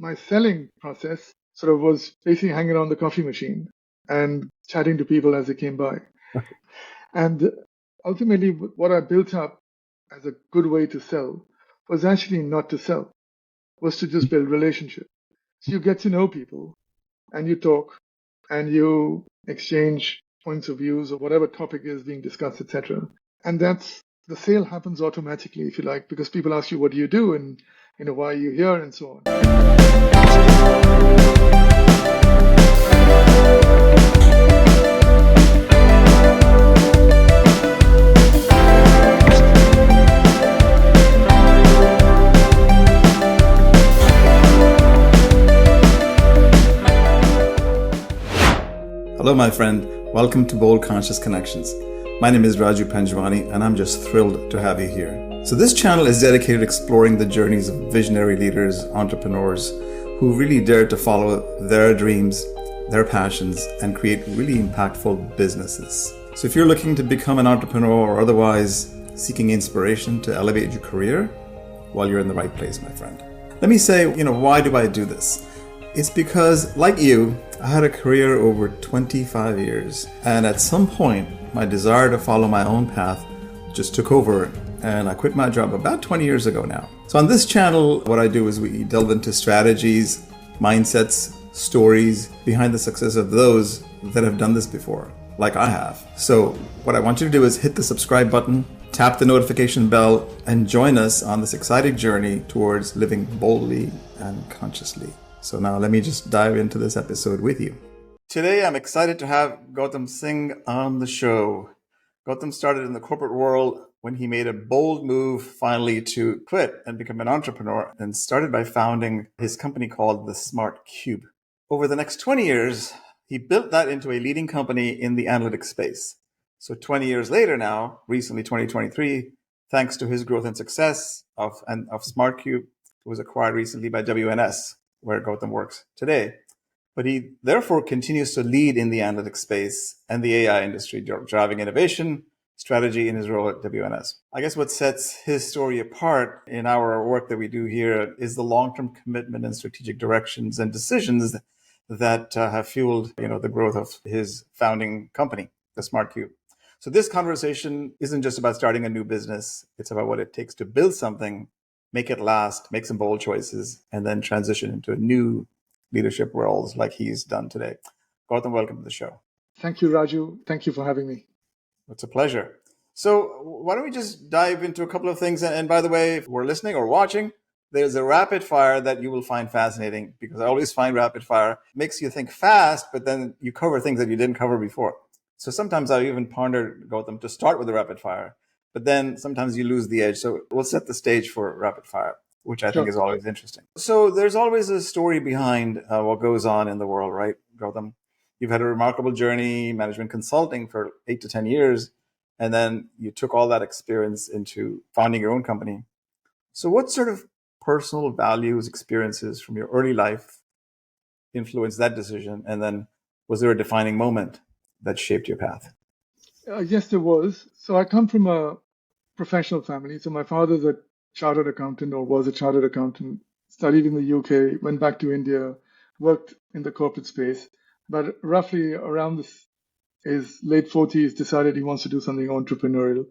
my selling process sort of was basically hanging around the coffee machine and chatting to people as they came by. And ultimately, what I built up as a good way to sell was actually not to sell, was to just build relationships. So you get to know people and you talk and you exchange points of views or whatever topic is being discussed, etc. And that's the sale happens automatically, if you like, because people ask you, what do you do? And why are you here? And so on. Hello, my friend. Welcome to Bold Conscious Connections. My name is Raju Panjwani, and I'm just thrilled to have you here. So this channel is dedicated to exploring the journeys of visionary leaders, entrepreneurs, who really dare to follow their dreams, their passions, and create really impactful businesses. So if you're looking to become an entrepreneur or otherwise seeking inspiration to elevate your career, well, you're in the right place, my friend. Let me say, why do I do this? It's because, like you, I had a career over 25 years, and at some point, my desire to follow my own path just took over, and I quit my job about 20 years ago now. So on this channel, what I do is we delve into strategies, mindsets, stories behind the success of those that have done this before, like I have. So what I want you to do is hit the subscribe button, tap the notification bell, and join us on this exciting journey towards living boldly and consciously. So now let me just dive into this episode with you. Today, I'm excited to have Gautam Singh on the show. Gautam started in the corporate world when he made a bold move finally to quit and become an entrepreneur, and started by founding his company called the Smart Cube. Over the next 20 years, he built that into a leading company in the analytics space. So 20 years later now, recently 2023, thanks to his growth and success of Smart Cube, was acquired recently by WNS, where Gautam works today. But he therefore continues to lead in the analytics space and the AI industry, driving innovation, strategy in his role at WNS. I guess what sets his story apart in our work that we do here is the long-term commitment and strategic directions and decisions that have fueled, the growth of his founding company, the Smart Cube. So this conversation isn't just about starting a new business. It's about what it takes to build something, make it last, make some bold choices, and then transition into a new leadership roles like he's done today. Gautam, welcome to the show. Thank you, Raju. Thank you for having me. It's a pleasure. So why don't we just dive into a couple of things? And by the way, if we're listening or watching, there's a rapid fire that you will find fascinating, because I always find rapid fire makes you think fast, but then you cover things that you didn't cover before. So sometimes I even pondered, Gautam, to start with the rapid fire, but then sometimes you lose the edge. So we'll set the stage for rapid fire, which I think is always interesting. So there's always a story behind what goes on in the world, right, Gautam? You've had a remarkable journey, management consulting for 8 to 10 years, and then you took all that experience into founding your own company. So what sort of personal values, experiences from your early life influenced that decision? And then was there a defining moment that shaped your path? Yes, there was. So I come from a professional family. So my father's a chartered accountant, or was a chartered accountant, studied in the UK, went back to India, worked in the corporate space, but roughly around his late 40s decided he wants to do something entrepreneurial.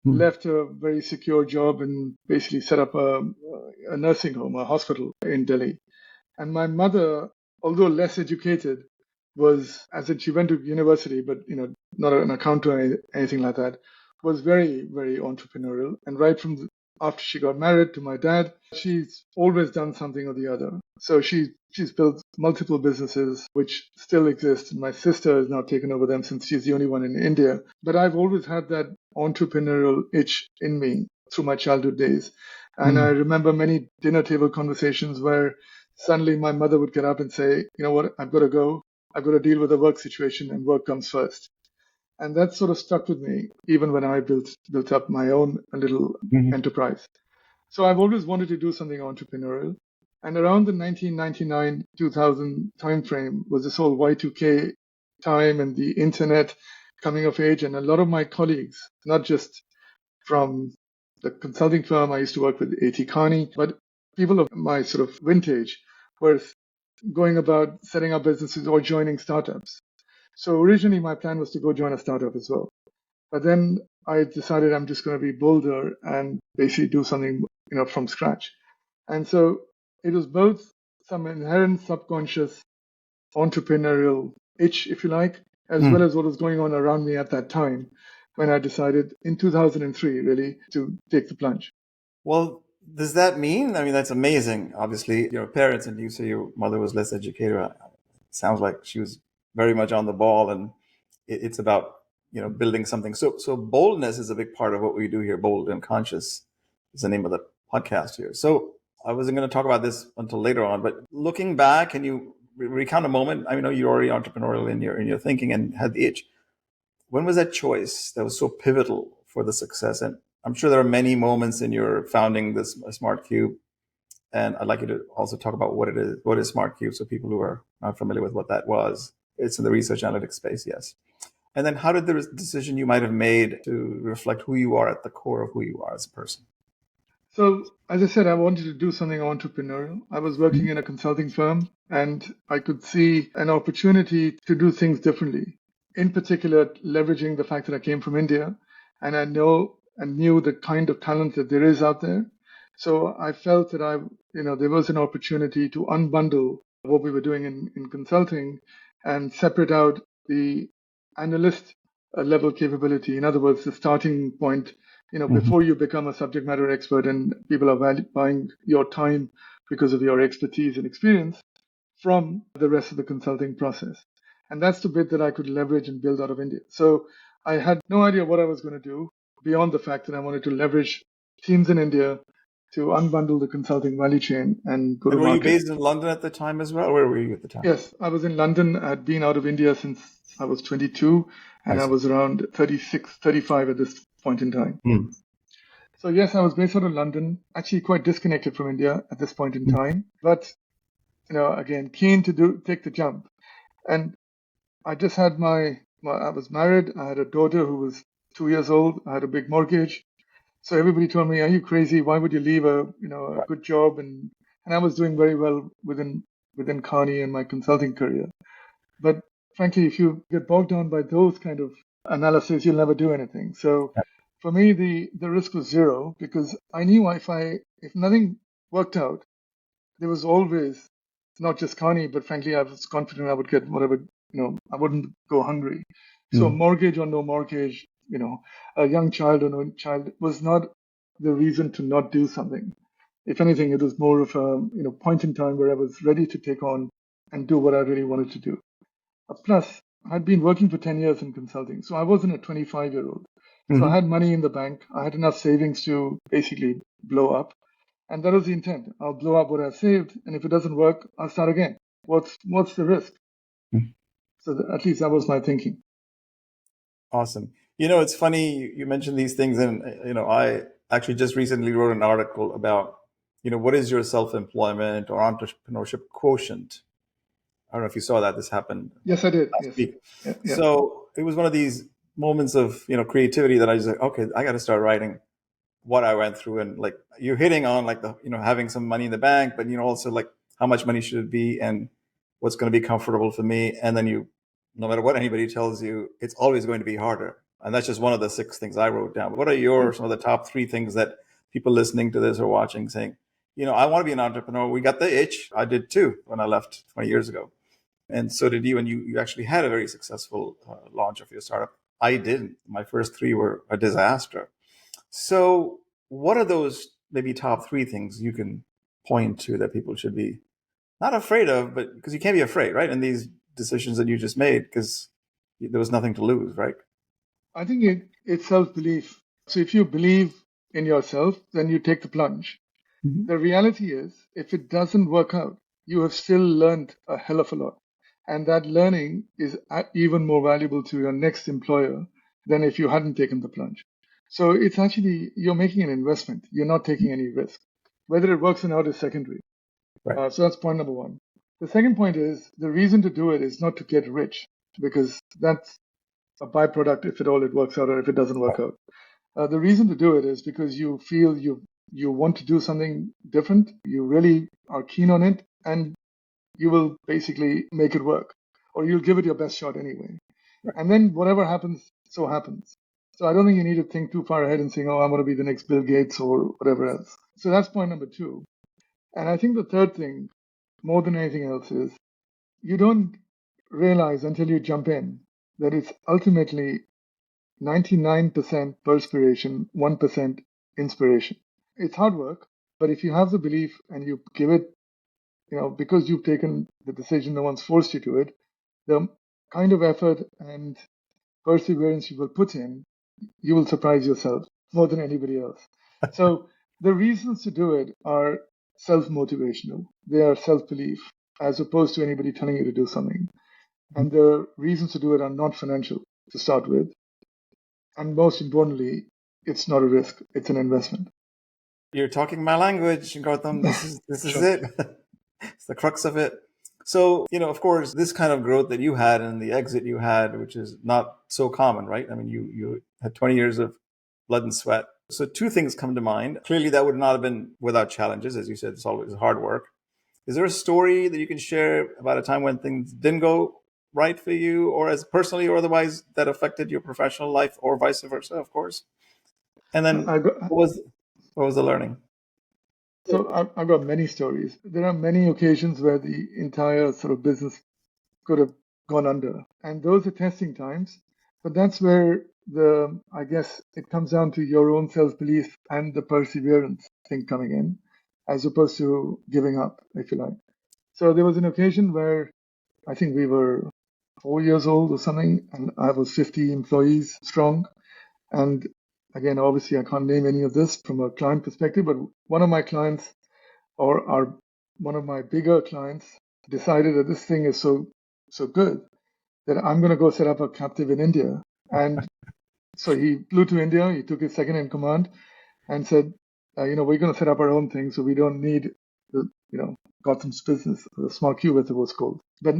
Left a very secure job and basically set up a nursing home, a hospital in Delhi. And my mother, although less educated, was, as in she went to university, but not an accountant or anything like that, was very, very entrepreneurial. And right from after she got married to my dad, she's always done something or the other. So she's built multiple businesses which still exist. And my sister has now taken over them since she's the only one in India. But I've always had that entrepreneurial itch in me through my childhood days. And I remember many dinner table conversations where suddenly my mother would get up and say, you know what, I've got to go. I've got to deal with the work situation, and work comes first. And that sort of stuck with me, even when I built up my own little enterprise. So I've always wanted to do something entrepreneurial. And around the 1999-2000 timeframe was this whole Y2K time and the internet coming of age. And a lot of my colleagues, not just from the consulting firm I used to work with, A.T. Kearney, but people of my sort of vintage, were going about setting up businesses or joining startups. So originally my plan was to go join a startup as well. But then I decided I'm just going to be bolder and basically do something, from scratch. And so it was both some inherent subconscious entrepreneurial itch, if you like, as well as what was going on around me at that time when I decided in 2003 really to take the plunge. Well, does that mean? I mean, that's amazing. Obviously, your parents and you say your mother was less educated. Sounds like she was very much on the ball, and it's about building something. So boldness is a big part of what we do here. Bold and conscious is the name of the podcast here. So I wasn't going to talk about this until later on, but looking back, can you recount a moment? I know you're already entrepreneurial in your thinking and had the itch. When was that choice that was so pivotal for the success? And I'm sure there are many moments in your founding this Smart Cube, and I'd like you to also talk about what it is. What is Smart Cube? So people who are not familiar with what that was, it's in the research analytics space, yes. And then how did the decision you might have made to reflect who you are at the core of who you are as a person? So, as I said, I wanted to do something entrepreneurial. I was working in a consulting firm and I could see an opportunity to do things differently. In particular, leveraging the fact that I came from India and I knew the kind of talent that there is out there. So I felt that there was an opportunity to unbundle what we were doing in consulting and separate out the analyst level capability. In other words, the starting point, before you become a subject matter expert and people are buying your time because of your expertise and experience from the rest of the consulting process. And that's the bit that I could leverage and build out of India. So I had no idea what I was going to do beyond the fact that I wanted to leverage teams in India to unbundle the consulting value chain and go to And were you market. based in London at the time as well? Where were you at the time? Yes, I was in London. I'd been out of India since I was 22, and I was around 36, 35 at this point in time. So yes, I was based out of London, actually quite disconnected from India at this point in time, but again, keen to take the jump. And I just had I was married. I had a daughter who was 2 years old. I had a big mortgage. So everybody told me, "Are you crazy? Why would you leave a good job?" And I was doing very well within Carney and my consulting career. But frankly, if you get bogged down by those kind of analysis, you'll never do anything. So for me, the risk was zero because I knew if nothing worked out, there was always not just Carney, but frankly, I was confident I would get whatever, I wouldn't go hungry. So mortgage or no mortgage, a young child or no child was not the reason to not do something. If anything, it was more of a point in time where I was ready to take on and do what I really wanted to do. Plus, I'd been working for 10 years in consulting, so I wasn't a 25-year-old. So I had money in the bank. I had enough savings to basically blow up. And that was the intent. I'll blow up what I've saved, and if it doesn't work, I'll start again. What's the risk? So at least that was my thinking. Awesome. It's funny you mentioned these things, and I actually just recently wrote an article about what is your self-employment or entrepreneurship quotient. I don't know if you saw that. This happened Yes, I did. last Yes. week. Yeah. So it was one of these moments of creativity that I just like, okay, I got to start writing what I went through, and like you're hitting on like the having some money in the bank, but also like how much money should it be and what's going to be comfortable for me, and then no matter what anybody tells you, it's always going to be harder. And that's just one of the 6 things I wrote down. But what are some of the top 3 things that people listening to this or watching saying, I want to be an entrepreneur. We got the itch. I did too when I left 20 years ago. And so did you, and you actually had a very successful launch of your startup. I didn't. My first 3 were a disaster. So what are those maybe top 3 things you can point to that people should be not afraid of, but because you can't be afraid, right? In these decisions that you just made, because there was nothing to lose, right? I think it's self-belief. So if you believe in yourself, then you take the plunge. The reality is, if it doesn't work out, you have still learned a hell of a lot. And that learning is even more valuable to your next employer than if you hadn't taken the plunge. So it's actually, you're making an investment. You're not taking any risk. Whether it works or not is secondary. Right. So that's point number 1. The second point is the reason to do it is not to get rich, because that's a byproduct if at all it works out or if it doesn't work out. The reason to do it is because you feel you want to do something different. You really are keen on it, and you will basically make it work, or you'll give it your best shot anyway. And then whatever happens, so happens. So I don't think you need to think too far ahead and saying, oh, I'm going to be the next Bill Gates or whatever else. So that's point number two. And I think the third thing, more than anything else, is you don't realize until you jump in that it's ultimately 99% perspiration, 1% inspiration. It's hard work, but if you have the belief and you give it, because you've taken the decision, no one's forced you to it, the kind of effort and perseverance you will put in, you will surprise yourself more than anybody else. So the reasons to do it are self-motivational. They are self-belief, as opposed to anybody telling you to do something. And the reasons to do it are not financial to start with. And most importantly, it's not a risk, it's an investment. You're talking my language, Gautam. This is Sure. it. It's the crux of it. So, of course, this kind of growth that you had and the exit you had, which is not so common, right? I mean, you had 20 years of blood and sweat. So two things come to mind. Clearly, that would not have been without challenges. As you said, it's always hard work. Is there a story that you can share about a time when things didn't go right for you, or as personally or otherwise, that affected your professional life, or vice versa, of course? And then I got, what was the learning? so I've got many stories. There are many occasions where the entire sort of business could have gone under. And those are testing times. But that's where I guess it comes down to your own self-belief and the perseverance thing coming in, as opposed to giving up, if you like. So there was an occasion where I think we were 4 years old or something, and I was 50 employees strong. And again, obviously, I can't name any of this from a client perspective, but one of my clients, one of my bigger clients, decided that this thing is so good that I'm going to go set up a captive in India. And so he flew to India. He took his second in command and said, we're going to set up our own thing, so we don't need the, Gautam's business, the small cube as it was called. But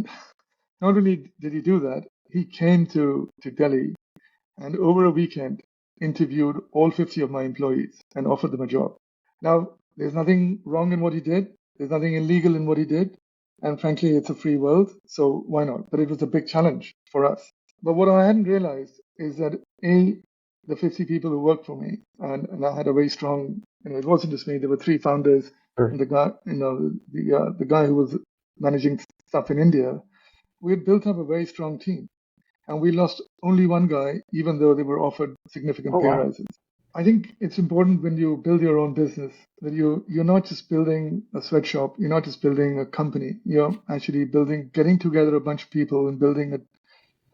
not only did he do that, he came to Delhi and over a weekend interviewed all 50 of my employees and offered them a job. Now, there's nothing wrong in what he did. There's nothing illegal in what he did. And frankly, it's a free world, so why not? But it was a big challenge for us. But what I hadn't realized is that the 50 people who worked for me, and I had a very strong, it wasn't just me. There were three founders, and the guy, the guy who was managing stuff in India. We had built up a very strong team, and we lost only one guy, even though they were offered significant Oh, pay wow. rises. I think it's important when you build your own business that you're not just building a sweatshop, you're not just building a company, you're actually getting together a bunch of people and building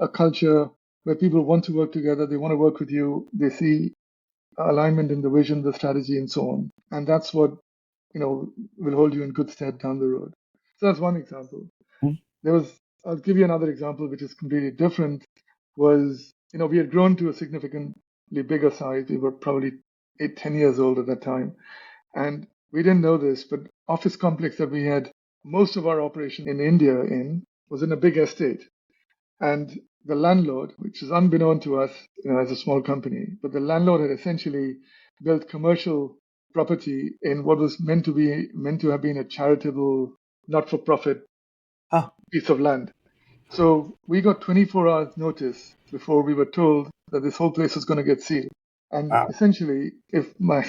a culture where people want to work together, they want to work with you, they see alignment in the vision, the strategy, and so on. And that's what, will hold you in good stead down the road. So that's one example. I'll give you another example, which is completely different, was, we had grown to a significantly bigger size. We were probably 10 years old at that time. And we didn't know this, but office complex that we had most of our operation in India was in a big estate. And the landlord, which is unbeknown to us, as a small company, but the landlord had essentially built commercial property in what was meant to have been a charitable, not-for-profit Huh. piece of land. So we got 24 hours notice before we were told that this whole place was going to get sealed. And Wow. essentially, if my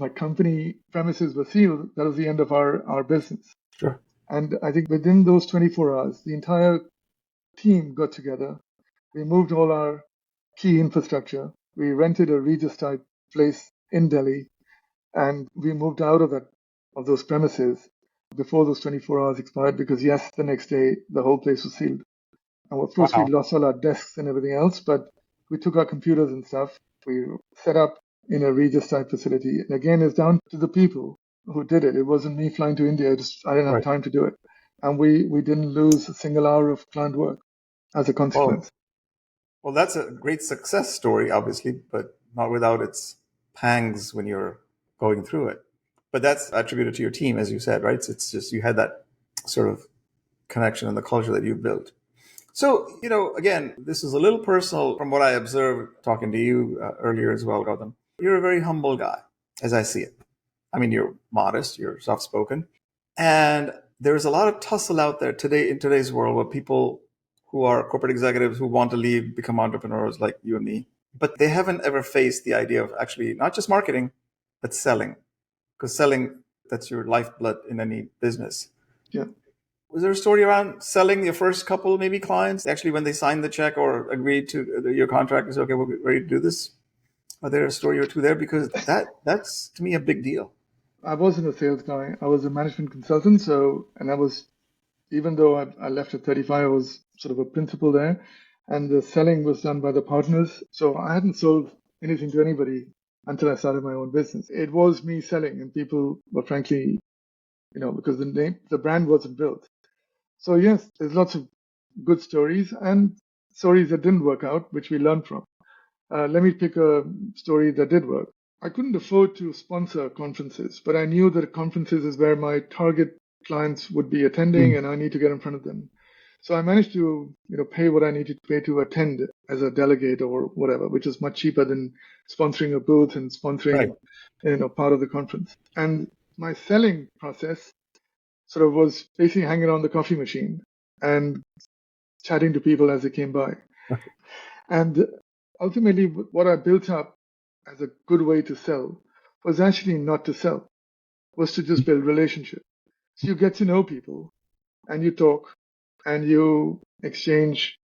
company premises were sealed, that was the end of our business. Sure. And I think within those 24 hours, the entire team got together. We moved all our key infrastructure. We rented a Regis type place in Delhi, and we moved out of those premises before those 24 hours expired because, yes, the next day the whole place was sealed. And of course, we Wow. lost all our desks and everything else, but we took our computers and stuff. We set up in a Regis type facility. And again, it's down to the people who did it. It wasn't me flying to India. I didn't have Right. time to do it. And we didn't lose a single hour of client work as a Well, consequence. well, that's a great success story, obviously, but not without its pangs when you're going through it. But that's attributed to your team, as you said, right? It's just you had that sort of connection and the culture that you built. So, again, this is a little personal from what I observed talking to you earlier as well, Gautam. You're a very humble guy, as I see it. I mean, you're modest, you're soft spoken. And there's a lot of tussle out there today in today's world where people who are corporate executives who want to leave become entrepreneurs like you and me, but they haven't ever faced the idea of actually not just marketing, but selling. Because selling, that's your lifeblood in any business. Yeah. Was there a story around selling your first couple, maybe clients, actually when they signed the check or agreed to your contract is okay, we're ready to do this? Are there a story or two there? Because that's to me a big deal. I wasn't a sales guy. I was a management consultant. So, and I was, even though I left at 35, I was sort of a principal there. And the selling was done by the partners. So I hadn't sold anything to anybody until I started my own business. It was me selling, and people were frankly, because the brand wasn't built. So yes, there's lots of good stories and stories that didn't work out, which we learned from. Let me pick a story that did work. I couldn't afford to sponsor conferences, but I knew that conferences is where my target clients would be attending, and I need to get in front of them. So I managed to, pay what I needed to pay to attend as a delegate or whatever, which is much cheaper than sponsoring a booth and sponsoring, part of the conference. And my selling process sort of was basically hanging on the coffee machine and chatting to people as they came by. And ultimately, what I built up as a good way to sell was actually not to sell, was to just build relationships. So you get to know people and you talk and you exchange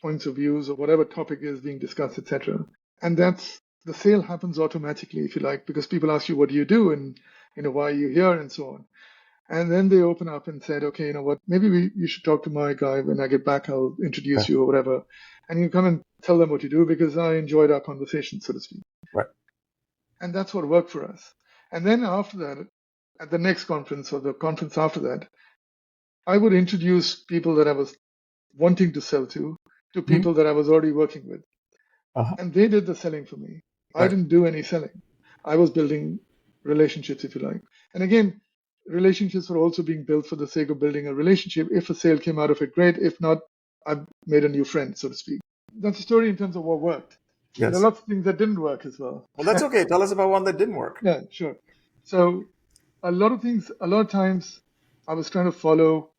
points of views or whatever topic is being discussed, etc. And the sale happens automatically, if you like, because people ask you, what do you do? And, why are you here? And so on. And then they open up and said, okay, you know what, maybe you should talk to my guy. When I get back, I'll introduce you or whatever. And you come and tell them what you do because I enjoyed our conversation, so to speak. Right. And that's what worked for us. And then after that, at the next conference or the conference after that, I would introduce people that I was wanting to sell to people that I was already working with. And they did the selling for me. I didn't do any selling. I was building relationships, if you like. And again, relationships were also being built for the sake of building a relationship. If a sale came out of it, great. If not, I've made a new friend, so to speak. That's a story in terms of what worked. Yes. There are lots of things that didn't work as well. Well, that's okay. Tell us about one that didn't work. Yeah, sure. So a lot of times I was trying to follow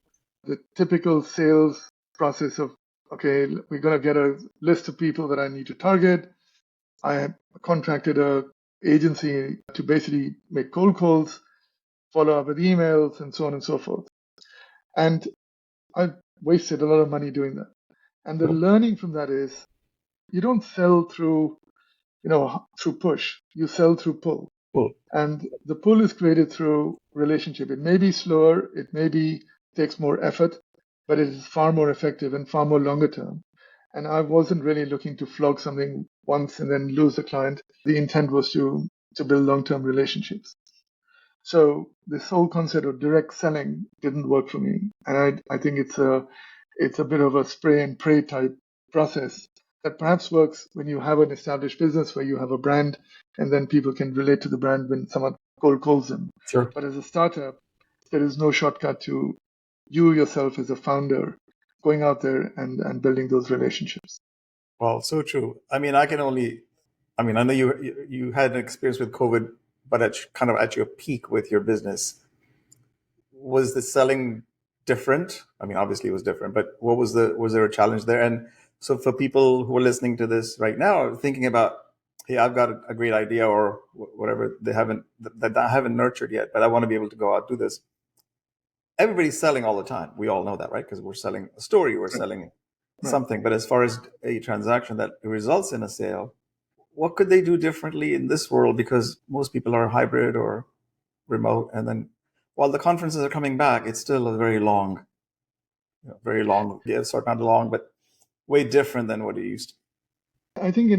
the typical sales process of, okay, we're going to get a list of people that I need to target. I contracted a agency to basically make cold calls, follow up with emails, and so on and so forth. And I wasted a lot of money doing that. And the learning from that is you don't sell through push. You sell through pull. And the pull is created through relationship. It may be slower, it may takes more effort, but it is far more effective and far more longer term. And I wasn't really looking to flog something once and then lose the client. The intent was to build long-term relationships. So this whole concept of direct selling didn't work for me. And I think it's a bit of a spray and pray type process that perhaps works when you have an established business where you have a brand and then people can relate to the brand when someone cold calls them. Sure. But as a startup, there is no shortcut to you yourself as a founder going out there and building those relationships. Well, so true. I mean, I know you had an experience with COVID, but at your peak with your business. Was the selling different? I mean, obviously it was different, but was there a challenge there? And so for people who are listening to this right now, thinking about, hey, I've got a great idea or whatever that I haven't nurtured yet, but I want to be able to go out and do this. Everybody's selling all the time. We all know that, right? Because we're selling a story, we're selling something. But as far as a transaction that results in a sale, what could they do differently in this world? Because most people are hybrid or remote. And then while the conferences are coming back, it's still a very long, sort of not long, but way different than what it used to. I think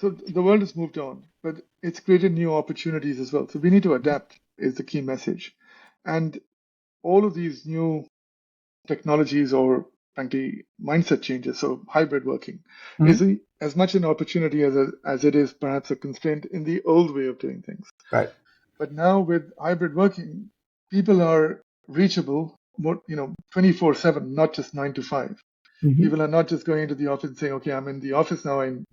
so the world has moved on, but it's created new opportunities as well. So we need to adapt is the key message. And all of these new technologies or frankly mindset changes, so hybrid working, is as much an opportunity as it is perhaps a constraint in the old way of doing things. Right. But now with hybrid working, people are reachable more, 24/7, not just 9 to 5. People are not just going into the office and saying, okay, I'm in the office now, I'm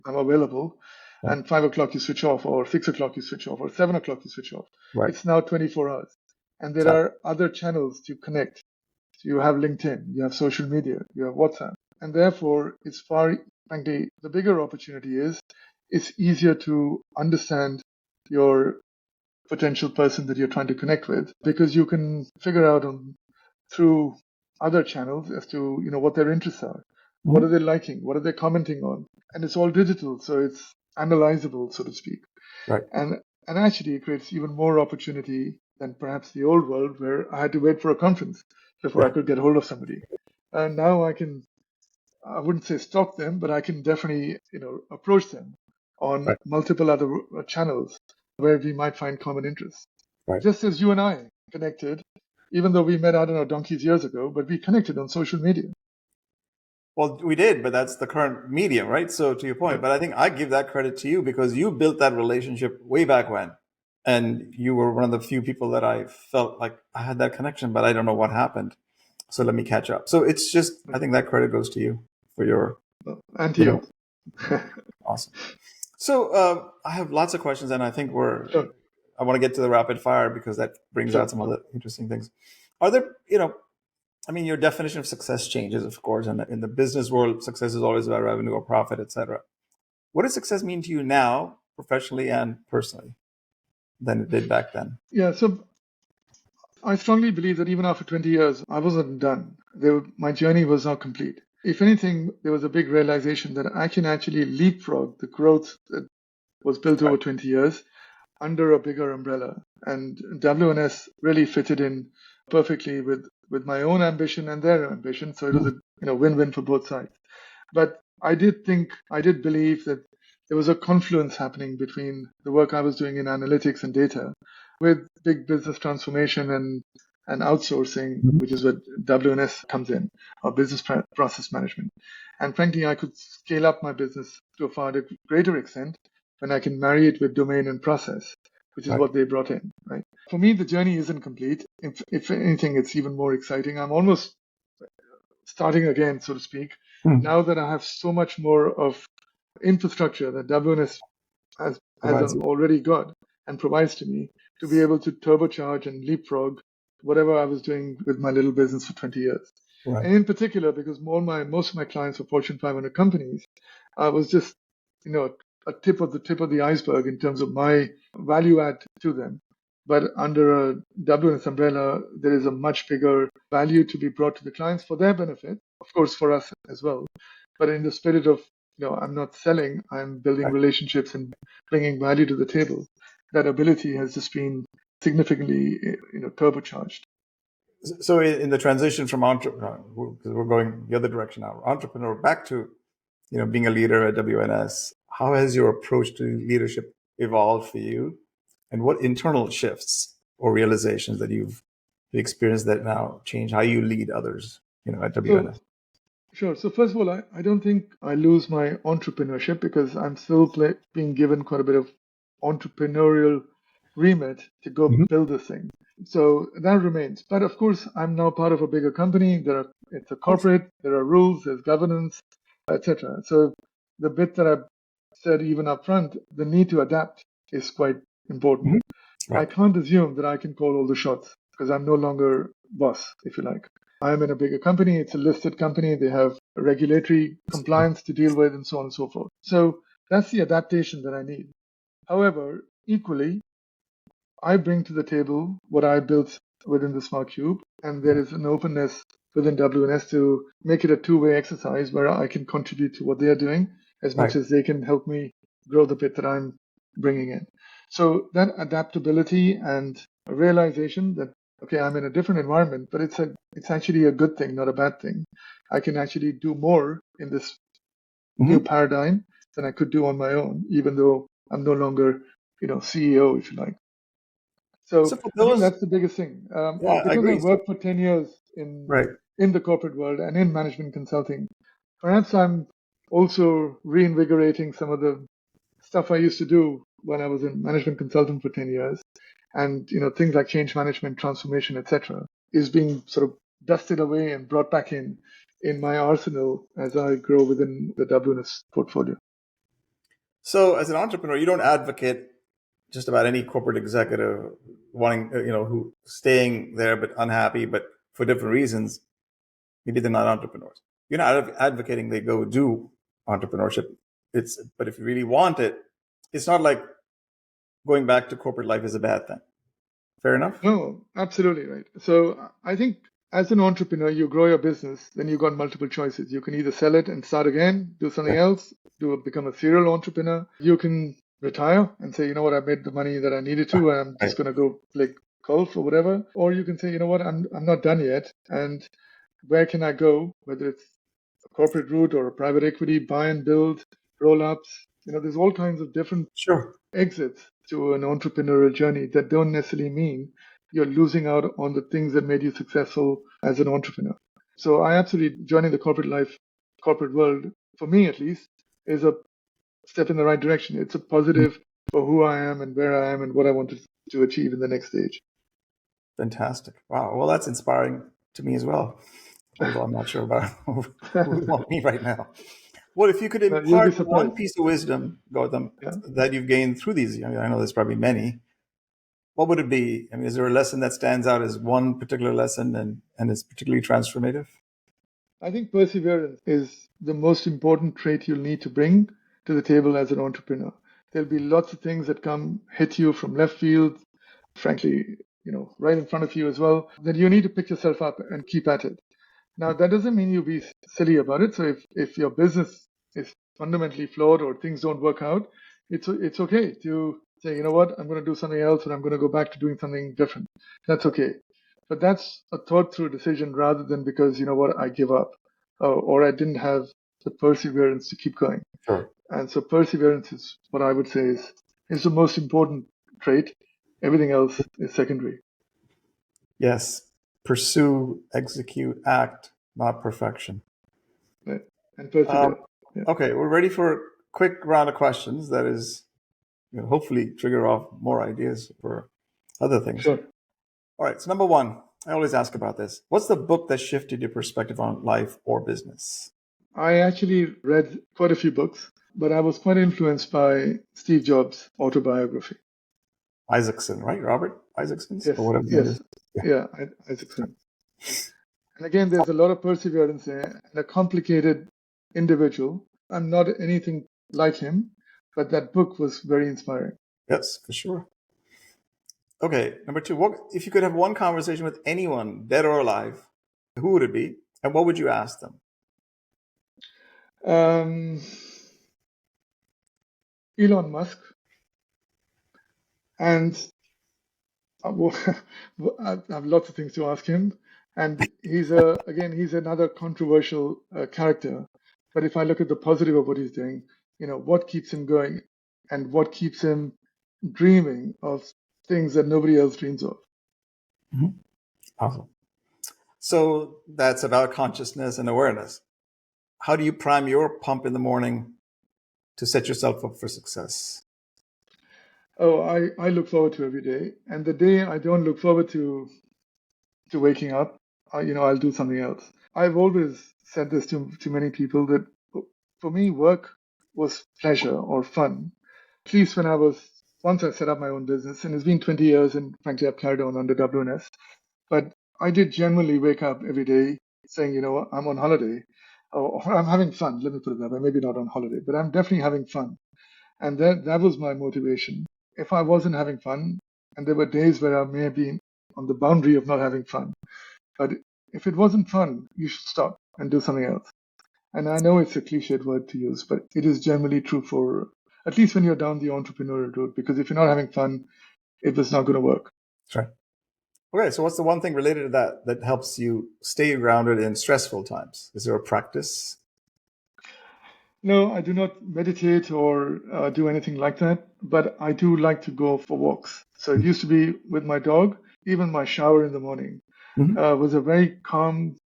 available, and 5 o'clock you switch off, or 6 o'clock you switch off, or 7 o'clock you switch off. Right. It's now 24 hours. And there are other channels to connect. So you have LinkedIn, you have social media, you have WhatsApp. And therefore, frankly, the bigger opportunity is it's easier to understand your potential person that you're trying to connect with, because you can figure out through other channels as to what their interests are, what are they liking, what are they commenting on, and it's all digital, so it's analyzable, so to speak. Right. And actually, it creates even more opportunity than perhaps the old world, where I had to wait for a conference before I could get hold of somebody. And now I wouldn't say stalk them, but I can definitely approach them on Right. multiple other channels where we might find common interests. Right. Just as you and I connected, even though we met, I don't know, donkeys years ago, but we connected on social media. Well, we did, but that's the current medium, right? So to your point, Yeah. but I think I give that credit to you because you built that relationship way back when. And you were one of the few people that I felt like I had that connection, but I don't know what happened. So let me catch up. So it's just, I think that credit goes to you for your, And to you. Awesome. So I have lots of questions, and I think Sure. I want to get to the rapid fire because that brings Sure. out some other interesting things. Are there, I mean, your definition of success changes, of course, and in the business world, success is always about revenue or profit, etc. What does success mean to you now, professionally and personally, than it did back then? Yeah. So I strongly believe that even after 20 years, I wasn't done. My journey was not complete. If anything, there was a big realization that I can actually leapfrog the growth that was built over 20 years under a bigger umbrella. And WNS really fitted in perfectly with my own ambition and their ambition. So it was a win-win for both sides. But I did believe that there was a confluence happening between the work I was doing in analytics and data with big business transformation and outsourcing, which is what WNS comes in, or business process management. And frankly, I could scale up my business to a far greater extent when I can marry it with domain and process, which is what they brought in, right? For me, the journey isn't complete. If anything, it's even more exciting. I'm almost starting again, so to speak, now that I have so much more of infrastructure that WNS has already got and provides to me to be able to turbocharge and leapfrog whatever I was doing with my little business for 20 years. Right. And in particular, because most of my clients were Fortune 500 companies, I was just, a tip of the iceberg in terms of my value add to them. But under a WNS umbrella, there is a much bigger value to be brought to the clients for their benefit, of course, for us as well. But in the spirit of, I'm not selling, I'm building relationships and bringing value to the table. That ability has just been significantly, turbocharged. So in the transition from entrepreneur, because we're going the other direction now, entrepreneur back to, being a leader at WNS, how has your approach to leadership evolved for you? And what internal shifts or realizations that you've experienced that now change how you lead others, at WNS? Sure. So first of all, I don't think I lose my entrepreneurship because I'm still being given quite a bit of entrepreneurial remit to go build this thing. So that remains. But of course, I'm now part of a bigger company. It's a corporate. There are rules. There's governance, etc. So the bit that I said even up front, the need to adapt is quite important. I can't assume that I can call all the shots because I'm no longer boss, if you like. I'm in a bigger company. It's a listed company. They have regulatory compliance to deal with and so on and so forth. So that's the adaptation that I need. However, equally, I bring to the table what I built within the Smart Cube, and there is an openness within WNS to make it a two-way exercise where I can contribute to what they are doing as much as they can help me grow the bit that I'm bringing in. So that adaptability and realization that, okay, I'm in a different environment, but it's actually a good thing, not a bad thing. I can actually do more in this new paradigm than I could do on my own, even though I'm no longer, CEO, if you like. So for I think those, that's the biggest thing. I Because I agree. worked for 10 years in Right. the corporate world and in management consulting, perhaps I'm also reinvigorating some of the stuff I used to do when I was in management consulting for 10 years. And things like change management, transformation, etc., is being sort of dusted away and brought back in my arsenal as I grow within the WNS portfolio. So as an entrepreneur, you don't advocate just about any corporate executive wanting, who staying there but unhappy, but for different reasons, maybe they're not entrepreneurs. You're not advocating they go do entrepreneurship. But if you really want it, it's not like going back to corporate life is a bad thing. Fair enough? No, absolutely right. So I think as an entrepreneur, you grow your business, then you've got multiple choices. You can either sell it and start again, do something else, become a serial entrepreneur. You can retire and say, you know what, I made the money that I needed to, and I'm just going to go play golf or whatever. Or you can say, you know what, I'm not done yet, and where can I go? Whether it's a corporate route or a private equity, buy and build, roll ups. There's all kinds of different exits to an entrepreneurial journey that don't necessarily mean you're losing out on the things that made you successful as an entrepreneur. So I absolutely, joining the corporate world, for me at least, is a step in the right direction. It's a positive for who I am and where I am and what I want to achieve in the next stage. Fantastic. Wow. Well, that's inspiring to me as well, although I'm not sure about who would want me right now. What if you could impart one piece of wisdom, Gautam, that you've gained through these? I know there's probably many. What would it be? Is there a lesson that stands out as one particular lesson and is particularly transformative? I think perseverance is the most important trait you'll need to bring to the table as an entrepreneur. There'll be lots of things that hit you from left field, frankly, right in front of you as well. Then you need to pick yourself up and keep at it. Now, that doesn't mean you be silly about it. So if your business is fundamentally flawed or things don't work out, it's okay to say, you know what, I'm going to do something else and I'm going to go back to doing something different. That's okay. But that's a thought through decision rather than because, you know what, I give up or I didn't have the perseverance to keep going. Sure. And so perseverance is what I would say is the most important trait. Everything else is secondary. Yes. Pursue, execute, act, not perfection. Right. And persevere. Okay, we're ready for a quick round of questions that is hopefully trigger off more ideas for other things. Sure. All right, so number one, I always ask about this. What's the book that shifted your perspective on life or business? I actually read quite a few books, but I was quite influenced by Steve Jobs' autobiography. Isaacson, right? Robert Isaacson? Yes. Or whatever Yes. Yeah, Isaacson. And again, there's a lot of perseverance there and a complicated individual. I'm not anything like him, but that book was very inspiring. Yes, for sure. Okay, number two, if you could have one conversation with anyone, dead or alive, who would it be? And what would you ask them? Elon Musk. And I have lots of things to ask him. And he's another controversial character. But if I look at the positive of what he's doing, what keeps him going and what keeps him dreaming of things that nobody else dreams of. Mm-hmm. Awesome. So that's about consciousness and awareness. How do you prime your pump in the morning to set yourself up for success? Oh, I look forward to every day. And the day I don't look forward to waking up, I'll do something else. I've always said this to many people that for me, work was pleasure or fun. At least once I set up my own business, and it's been 20 years, and frankly, I've carried on under WNS. But I did generally wake up every day saying, I'm on holiday, or I'm having fun. Let me put it that way. Maybe not on holiday, but I'm definitely having fun. And that was my motivation. If I wasn't having fun, and there were days where I may have been on the boundary of not having fun, but if it wasn't fun, you should stop and do something else. And I know it's a cliched word to use, but it is generally true for, at least when you're down the entrepreneurial road, because if you're not having fun, it was not going to work. That's right. Okay, so what's the one thing related to that helps you stay grounded in stressful times? Is there a practice? No, I do not meditate or do anything like that, but I do like to go for walks. So it used to be with my dog. Even my shower in the morning was a very calm,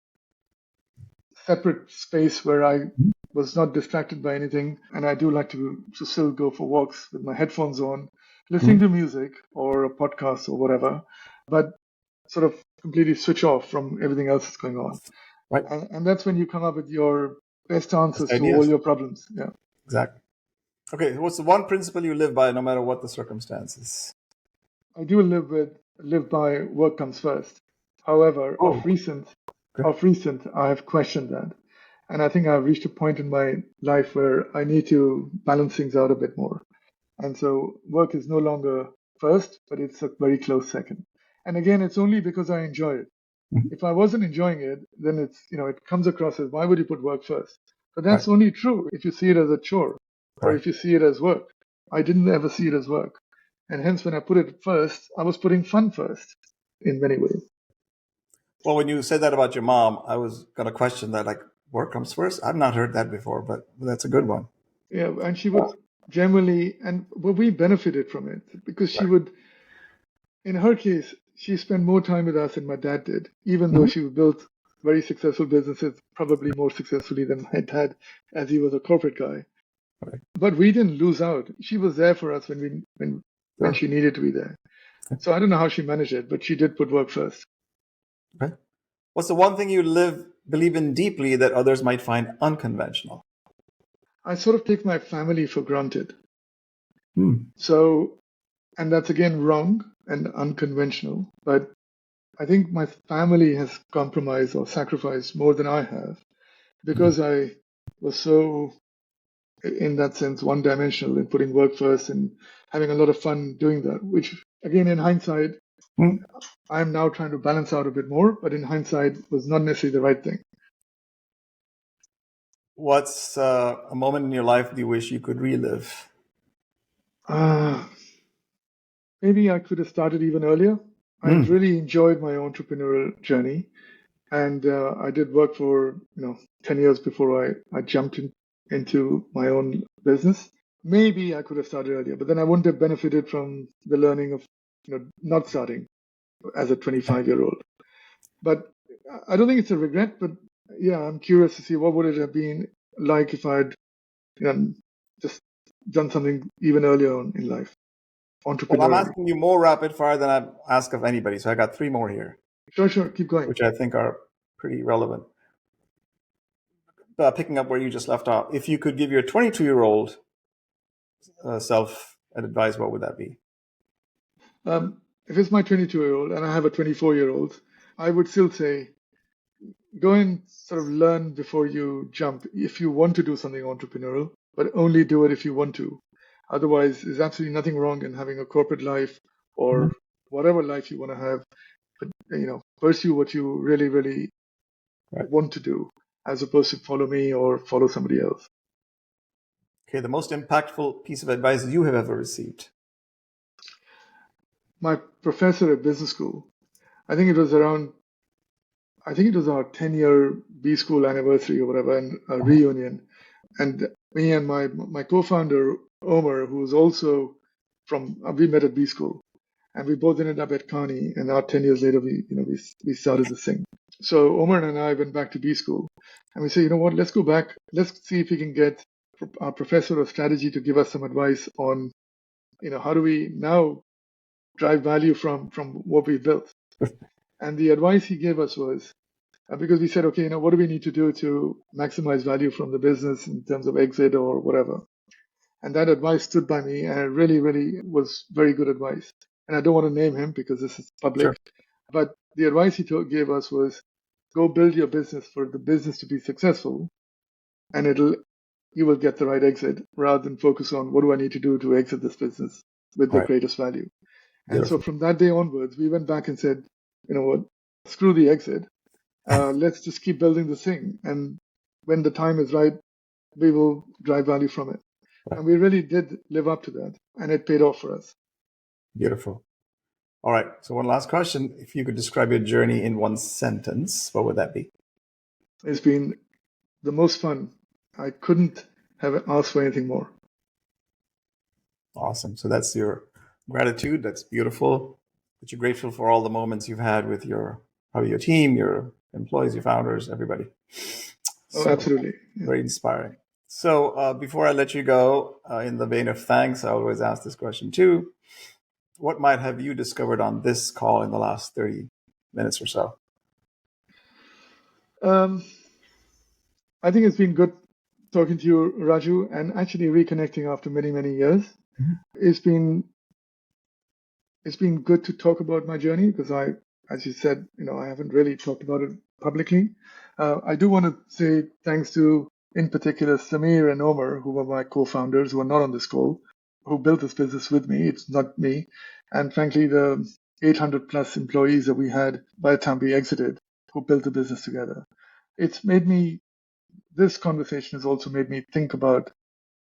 separate space where I was not distracted by anything. And I do like to still go for walks with my headphones on, listening to music or a podcast or whatever, but sort of completely switch off from everything else that's going on. Right. And that's when you come up with your best answers to all your problems. Yeah. Exactly. Okay, what's the one principle you live by no matter what the circumstances? I do live by work comes first. However, Oh, okay. of recent, I have questioned that, and I think I've reached a point in my life where I need to balance things out a bit more. And so work is no longer first, but it's a very close second. And again, it's only because I enjoy it. Mhm. If I wasn't enjoying it, then it comes across as why would you put work first? But Right, that's only true if you see it as a chore or right. if you see it as work. I didn't ever see it as work. And hence, when I put it first, I was putting fun first in many ways. Well, when you said that about your mom, I was going to question that, like, work comes first. I've not heard that before, but that's a good one. Yeah, and she would generally, but we benefited from it because she Right. would, in her case, she spent more time with us than my dad did, even though Mhm. she built very successful businesses, probably more successfully than my dad, as he was a corporate guy. Right. But we didn't lose out. She was there for us when Sure. she needed to be there. Okay. So I don't know how she managed it, but she did put work first. Okay. What's the one thing you believe in deeply that others might find unconventional? I sort of take my family for granted. Hmm. So, and that's again wrong and unconventional, but I think my family has compromised or sacrificed more than I have Mhm. because I was so, in that sense, one dimensional in putting work first and having a lot of fun doing that, which again, in hindsight, Hmm. I'm now trying to balance out a bit more, but in hindsight was not necessarily the right thing. What's a moment in your life you wish you could relive? Uh, Maybe I could have started even earlier. I Hmm. really enjoyed my entrepreneurial journey, and I did work for 10 years before I jumped into my own business. Maybe I could have started earlier, but then I wouldn't have benefited from the learning of not starting as a 25-year-old. But I don't think it's a regret. But yeah, I'm curious to see what would it have been like if I'd just done something even earlier on in life, Well, I'm entrepreneurially. asking you more rapid fire than I've asked of anybody. So I got three more here, Sure, sure, keep going. which I think are pretty relevant. Picking up where you just left off, if you could give your 22-year-old self an advice, what would that be? If it's my 22-year-old and I have a 24-year-old, I would still say go and sort of learn before you jump if you want to do something entrepreneurial, but only do it if you want to. Otherwise, there's absolutely nothing wrong in having a corporate life Mhm. or whatever life you want to have, but pursue what you really, really Right. want to do as opposed to follow me or follow somebody else. Okay, the most impactful piece of advice you have ever received. My professor at business school, I think it was around I think it was our 10-year B school anniversary or whatever, and a Uh-huh. reunion. And me and my co-founder Omer, who was also we met at B school, and we both ended up at Carney. And now 10 years later, we started this thing. So Omer and I went back to B school, and we said, you know what? Let's go back. Let's see if we can get our professor of strategy to give us some advice on, how do we now drive value from what we built. And the advice he gave us was because we said, okay, what do we need to do to maximize value from the business in terms of exit or whatever? And that advice stood by me, and it really, really was very good advice. And I don't want to name him because this is Sure. public, but the advice he gave us was go build your business for the business to be successful, and you will get the right exit rather than focus on what do I need to do to exit this business with All the right. greatest value. And so Beautiful. from that day onwards, we went back and said, you know what, screw the exit. Let's just keep building this thing. And when the time is right, we will drive value from it. Right. And we really did live up to that. And it paid off for us. Beautiful. All right. So one last question. If you could describe your journey in one sentence, what would that be? It's been the most fun. I couldn't have asked for anything more. Awesome. So that's your gratitude. That's beautiful. That you're grateful for all the moments you've had with probably your team, your employees, your founders, everybody. Oh, So absolutely. Yeah. very inspiring. So before I let you go, in the vein of thanks, I always ask this question too. What might have you discovered on this call in the last 30 minutes or so? Um, I think it's been good talking to you, Raju, and actually reconnecting after many, many years. It's been good to talk about my journey because as you said, I haven't really talked about it publicly. I do want to say thanks to, in particular, Samir and Omer, who were my co-founders, who are not on this call, who built this business with me. It's not me. And frankly, the 800 plus employees that we had by the time we exited, who built the business together. This conversation has also made me think about,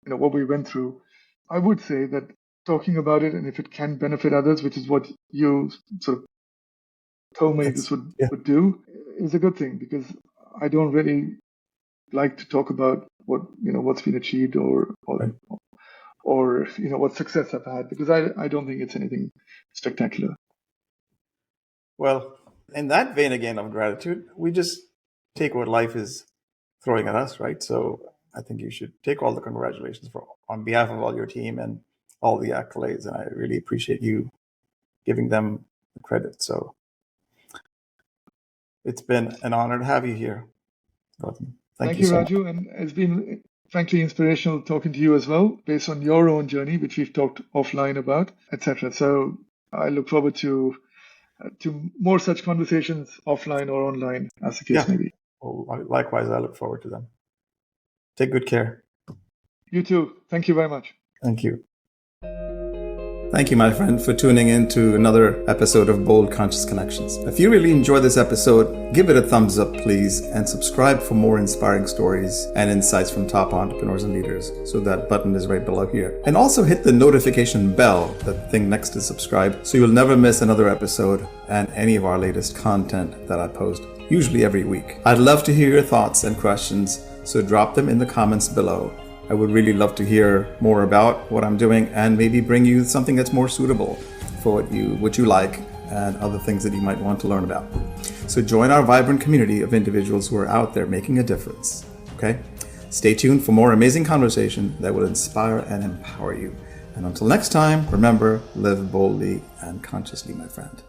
what we went through. I would say that talking about it, and if it can benefit others, which is what you sort of told me this would do, is a good thing, because I don't really like to talk about what's been achieved or what success I've had, because I don't think it's anything spectacular. Well, in that vein again of gratitude, we just take what life is throwing at us, right? So I think you should take all the congratulations on behalf of all your team and all the accolades, and I really appreciate you giving them the credit. So it's been an honor to have you here, Gautam. Thank you you, so Raju, much. and it's been frankly inspirational talking to you as well, based on your own journey, which we've talked offline about, etc. So I look forward to more such conversations offline or online, as the case may be. Well, likewise, I look forward to them. Take good care. You too. Thank you very much. Thank you. Thank you, my friend, for tuning in to another episode of Bold Conscious Connections. If you really enjoyed this episode, give it a thumbs up, please, and subscribe for more inspiring stories and insights from top entrepreneurs and leaders. So that button is right below here. And also hit the notification bell, that thing next to subscribe, so you'll never miss another episode and any of our latest content that I post, usually every week. I'd love to hear your thoughts and questions, so drop them in the comments below. I would really love to hear more about what I'm doing and maybe bring you something that's more suitable for what you like and other things that you might want to learn about. So join our vibrant community of individuals who are out there making a difference. Okay? Stay tuned for more amazing conversation that will inspire and empower you. And until next time, remember, live boldly and consciously, my friend.